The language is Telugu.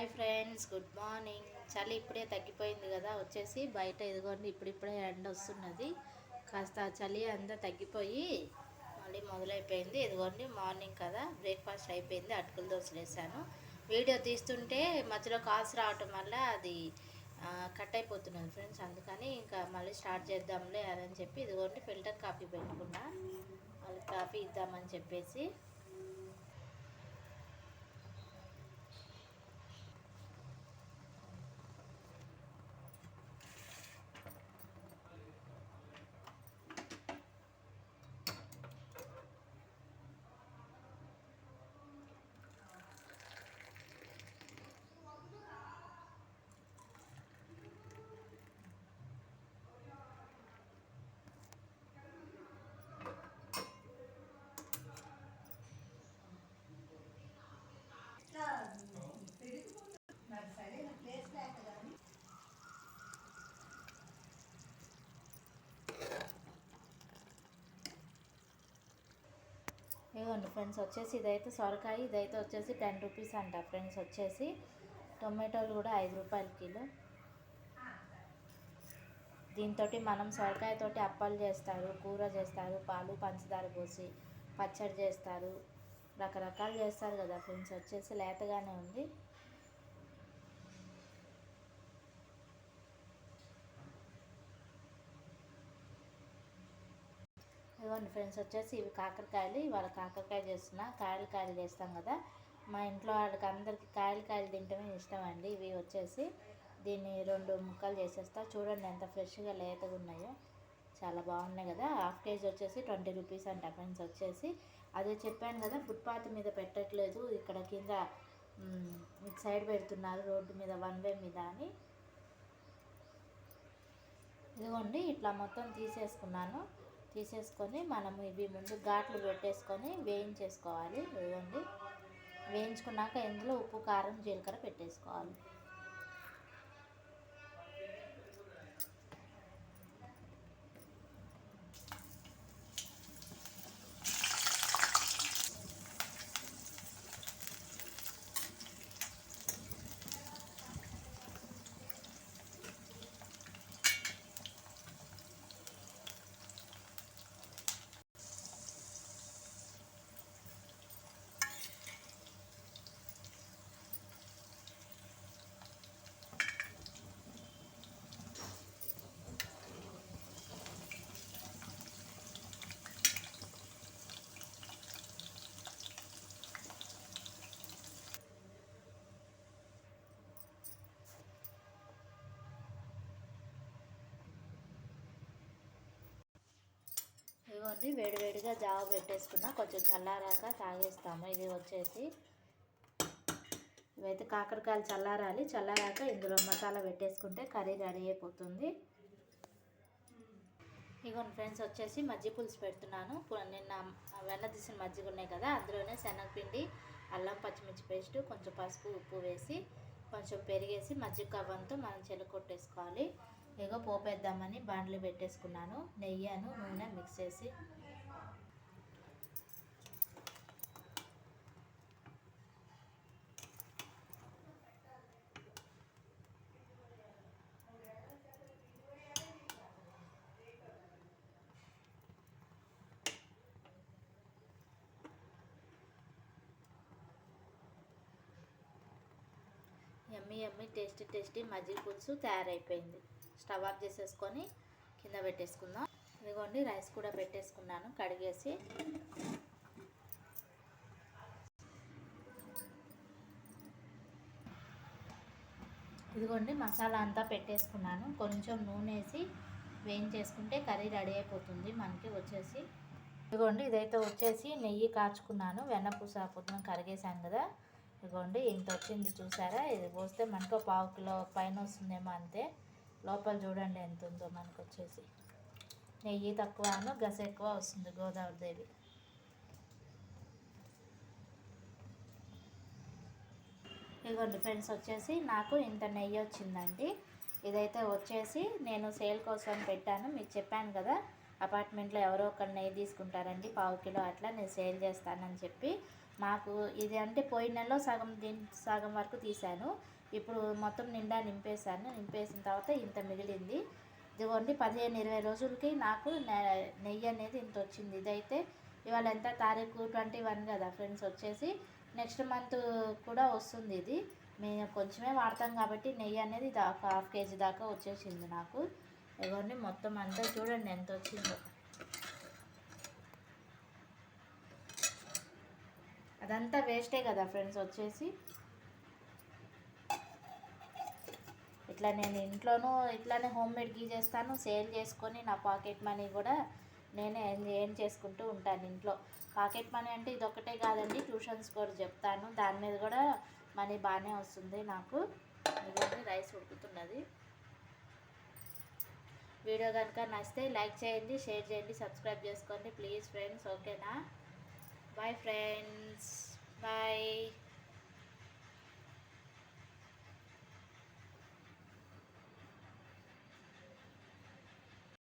Hi friends, good morning. చలి ఇప్పుడే తగ్గిపోయింది కదా, వచ్చేసి బయట ఇదిగోండి ఇప్పుడిప్పుడే ఎండ వస్తున్నది. కాస్త చలి అంతా తగ్గిపోయి మళ్ళీ మొదలైపోయింది. ఇదిగోండి మార్నింగ్ కదా, బ్రేక్ఫాస్ట్ అయిపోయింది. అటుకుల దోశలు వేసాను. వీడియో తీస్తుంటే మధ్యలో కాల్స్ రావటం వల్ల అది కట్ అయిపోతున్నది ఫ్రెండ్స్. అందుకని ఇంకా మళ్ళీ స్టార్ట్ చేద్దాంలే అని చెప్పి ఇదిగోండి ఫిల్టర్ కాఫీ పెట్టుకున్నా. మళ్ళీ కాఫీ ఇద్దామని చెప్పేసి ఇవ్వండి ఫ్రెండ్స్. వచ్చేసి ఇదైతే సొరకాయ, ఇదైతే వచ్చేసి 10 రూపీస్ అంట ఫ్రెండ్స్. వచ్చేసి టొమాటోలు కూడా 5 రూపాయలు కిలో. దీంతో మనం సొరకాయతోటి అప్పాలు చేస్తారు, కూర చేస్తారు, పాలు పంచదార పోసి పచ్చడి చేస్తారు, రకరకాలు చేస్తారు కదా ఫ్రెండ్స్. వచ్చేసి లేతగానే ఉంది. ఇవ్వండి ఫ్రెండ్స్. వచ్చేసి ఇవి కాకరకాయలు. ఇవాళ కాకరకాయ చేస్తున్నా. కాయలు చేస్తాం కదా, మా ఇంట్లో వాళ్ళకి అందరికీ కాయలు తింటమే ఇష్టం అండి. ఇవి వచ్చేసి దీన్ని 2 ముక్కలు చేసేస్తా. చూడండి ఎంత ఫ్రెష్గా లేతగా ఉన్నాయో, చాలా బాగున్నాయి కదా. హాఫ్ కేజీ వచ్చేసి 20 రూపీస్ అంట ఫ్రెండ్స్. వచ్చేసి అదే చెప్పాను కదా, ఫుట్పాత్ మీద పెట్టట్లేదు, ఇక్కడ కింద ఇటు సైడ్ పెడుతున్నారు, రోడ్డు మీద, 1 వే మీద అని. ఇదిగోండి ఇట్లా మొత్తం తీసేసుకొని మనము ఇవి ముందు ఘాట్లు పెట్టేసుకొని వేయించేసుకోవాలి. ఇదిగోండి వేయించుకున్నాక ఇందులో ఉప్పు, కారం, జీలకర్ర పెట్టేసుకోవాలి. ఇదిగోండి వేడివేడిగా జావ పెట్టేసుకున్నా, కొంచెం చల్లారాక తాగేస్తాము. ఇది వచ్చేసి ఇవైతే కాకరకాయలు చల్లారాక ఇందులో మసాలా పెట్టేసుకుంటే కర్రీ రెడీ అయిపోతుంది. ఇదిగోండి ఫ్రెండ్స్. వచ్చేసి మజ్జిగ పులుసు పెడుతున్నాను. నిన్న వెన్న తీసిన మజ్జిగ ఉన్నాయి కదా, అందులోనే శనగపిండి, అల్లం పచ్చిమిర్చి పేస్ట్, కొంచెం పసుపు, ఉప్పు వేసి కొంచెం పెరిగేసి మజ్జిగ కవ్వంతో మనం చెలకొట్టేసుకోవాలి. ఇగో పోపేద్దామని బాండ్లు పెట్టేసుకున్నాను. నెయ్యి నూనె మిక్స్ చేసి యమ్మీ టేస్టీ మజ్జిగ పులుసు తయారైపోయింది. స్టవ్ ఆఫ్ చేసేసుకొని కింద పెట్టేసుకుందాం. ఇదిగోండి రైస్ కూడా పెట్టేసుకున్నాను కడిగేసి. ఇదిగోండి మసాలా అంతా పెట్టేసుకున్నాను. కొంచెం నూనె వేసి వేయించేసుకుంటే కర్రీ రెడీ అయిపోతుంది మనకి. వచ్చేసి ఇదిగోండి ఇదైతే వచ్చేసి నెయ్యి కాచుకున్నాను. వెన్నపూస పొద్దున కరిగేసాను కదా, ఇదిగోండి ఇంత వచ్చింది చూసారా. ఇది పోస్తే మనకు 1/2 కిలో పైన వస్తుందేమో అంతే. లోపల చూడండి ఎంత ఉందో. మనకు వచ్చేసి నెయ్యి తక్కువ, గస ఎక్కువ వస్తుంది గోదావరి దేవి. ఇదిగోండి ఫ్రెండ్స్. వచ్చేసి నాకు ఇంత నెయ్యి వచ్చిందండి. ఇదైతే వచ్చేసి నేను సేల్ కోసం పెట్టాను. మీకు చెప్పాను కదా, అపార్ట్మెంట్లో ఎవరో ఒకరు నెయ్యి తీసుకుంటారండి 1/2 కిలో అట్లా, నేను సేల్ చేస్తానని చెప్పి మాకు ఇది అంటే పోయిన నెలలో సగం వరకు తీసాను. ఇప్పుడు మొత్తం నిండా నింపేసాను. నింపేసిన తర్వాత ఇంత మిగిలింది. ఇదిగోండి 15-20 రోజులకి నాకు నెయ్యి అనేది ఇంత వచ్చింది. ఇదైతే ఇవాళ ఎంత తారీఖు 21 కదా ఫ్రెండ్స్, వచ్చేసి నెక్స్ట్ మంత్ కూడా వస్తుంది. ఇది మేము కొంచెమే వాడతాం కాబట్టి నెయ్యి అనేది ఒక ½ కేజీ దాకా వచ్చేసింది నాకు. ఇదిగోండి మొత్తం అంతా చూడండి ఎంత వచ్చిందో. అదంతా వేస్టే కదా ఫ్రెండ్స్ వచ్చేసి. ఇట్లా నేను ఇంట్లోనూ ఇట్లానే హోమ్ మేడ్ గీ చేస్తాను, సేల్ చేసుకొని నా పాకెట్ మనీ కూడా నేనే ఏం చేసుకుంటూ ఉంటాను ఇంట్లో. పాకెట్ మనీ అంటే ఇది ఒకటే కాదండి, ట్యూషన్స్ కూడా చెప్తాను, దాని మీద కూడా మనీ బాగానే వస్తుంది నాకు. ఇదిగోండి రైస్ ఉడుకుతున్నది. వీడియో కనుక నచ్చితే లైక్ చేయండి, షేర్ చేయండి, సబ్స్క్రైబ్ చేసుకోండి ప్లీజ్ ఫ్రెండ్స్. ఓకేనా? Bye friends, bye.